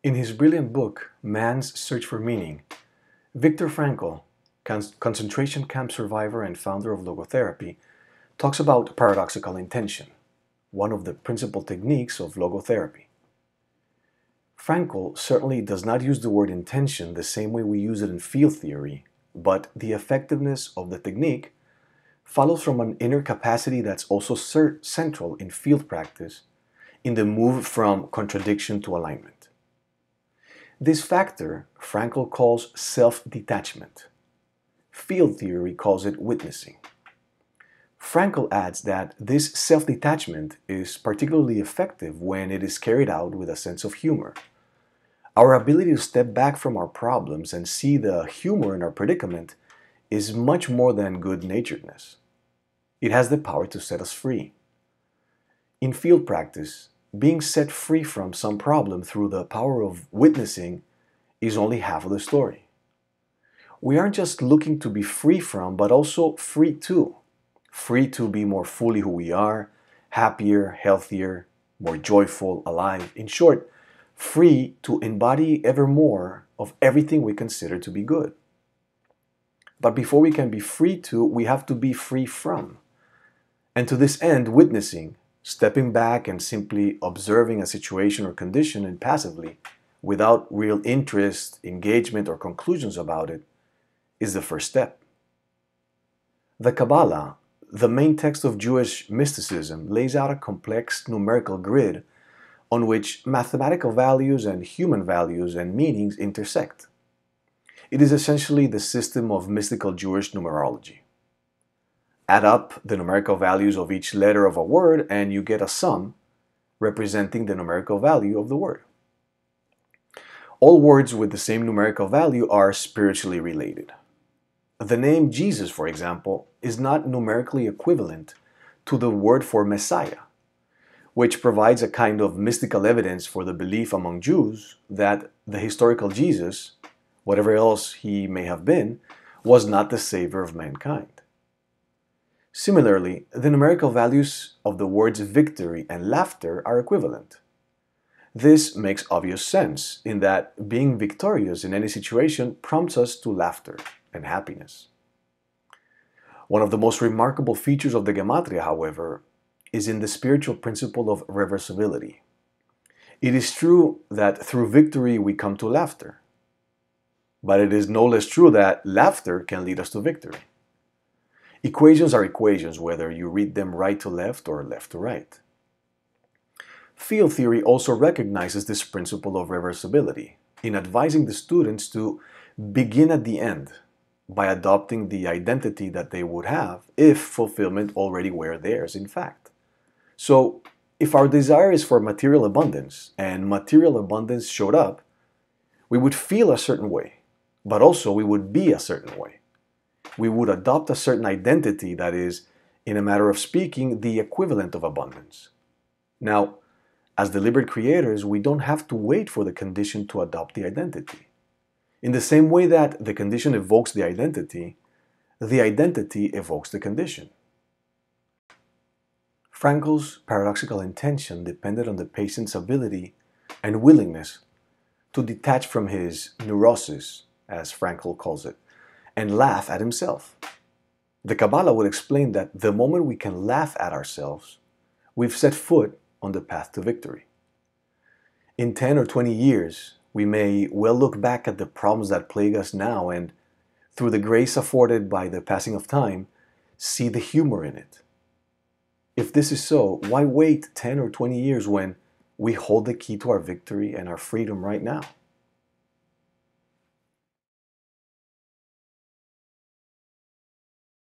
In his brilliant book, Man's Search for Meaning, Viktor Frankl, concentration camp survivor and founder of logotherapy, talks about paradoxical intention, one of the principal techniques of logotherapy. Frankl certainly does not use the word intention the same way we use it in field theory, but the effectiveness of the technique follows from an inner capacity that's also central in field practice, in the move from contradiction to alignment. This factor Frankl calls self-detachment. Field theory calls it witnessing. Frankl adds that this self-detachment is particularly effective when it is carried out with a sense of humor. Our ability to step back from our problems and see the humor in our predicament is much more than good-naturedness. It has the power to set us free. In field practice, being set free from some problem through the power of witnessing is only half of the story. We aren't just looking to be free from, but also free to. Free to be more fully who we are, happier, healthier, more joyful, alive. In short, free to embody ever more of everything we consider to be good. But before we can be free to, we have to be free from. And to this end, witnessing, stepping back and simply observing a situation or condition impassively, without real interest, engagement, or conclusions about it, is the first step. The Kabbalah, the main text of Jewish mysticism, lays out a complex numerical grid on which mathematical values and human values and meanings intersect. It is essentially the system of mystical Jewish numerology. Add up the numerical values of each letter of a word and you get a sum representing the numerical value of the word. All words with the same numerical value are spiritually related. The name Jesus, for example, is not numerically equivalent to the word for Messiah, which provides a kind of mystical evidence for the belief among Jews that the historical Jesus, whatever else he may have been, was not the savior of mankind. Similarly, the numerical values of the words victory and laughter are equivalent. This makes obvious sense in that being victorious in any situation prompts us to laughter and happiness. One of the most remarkable features of the Gematria, however, is in the spiritual principle of reversibility. It is true that through victory we come to laughter, but it is no less true that laughter can lead us to victory. Equations are equations, whether you read them right to left or left to right. Field theory also recognizes this principle of reversibility in advising the students to begin at the end by adopting the identity that they would have if fulfillment already were theirs, in fact. So, if our desire is for material abundance and material abundance showed up, we would feel a certain way, but also we would be a certain way. We would adopt a certain identity that is, in a matter of speaking, the equivalent of abundance. Now, as deliberate creators, we don't have to wait for the condition to adopt the identity. In the same way that the condition evokes the identity evokes the condition. Frankl's paradoxical intention depended on the patient's ability and willingness to detach from his neurosis, as Frankl calls it, and laugh at himself. The Kabbalah would explain that the moment we can laugh at ourselves, we've set foot on the path to victory. In 10 or 20 years, we may well look back at the problems that plague us now and, through the grace afforded by the passing of time, see the humor in it. If this is so, why wait 10 or 20 years when we hold the key to our victory and our freedom right now?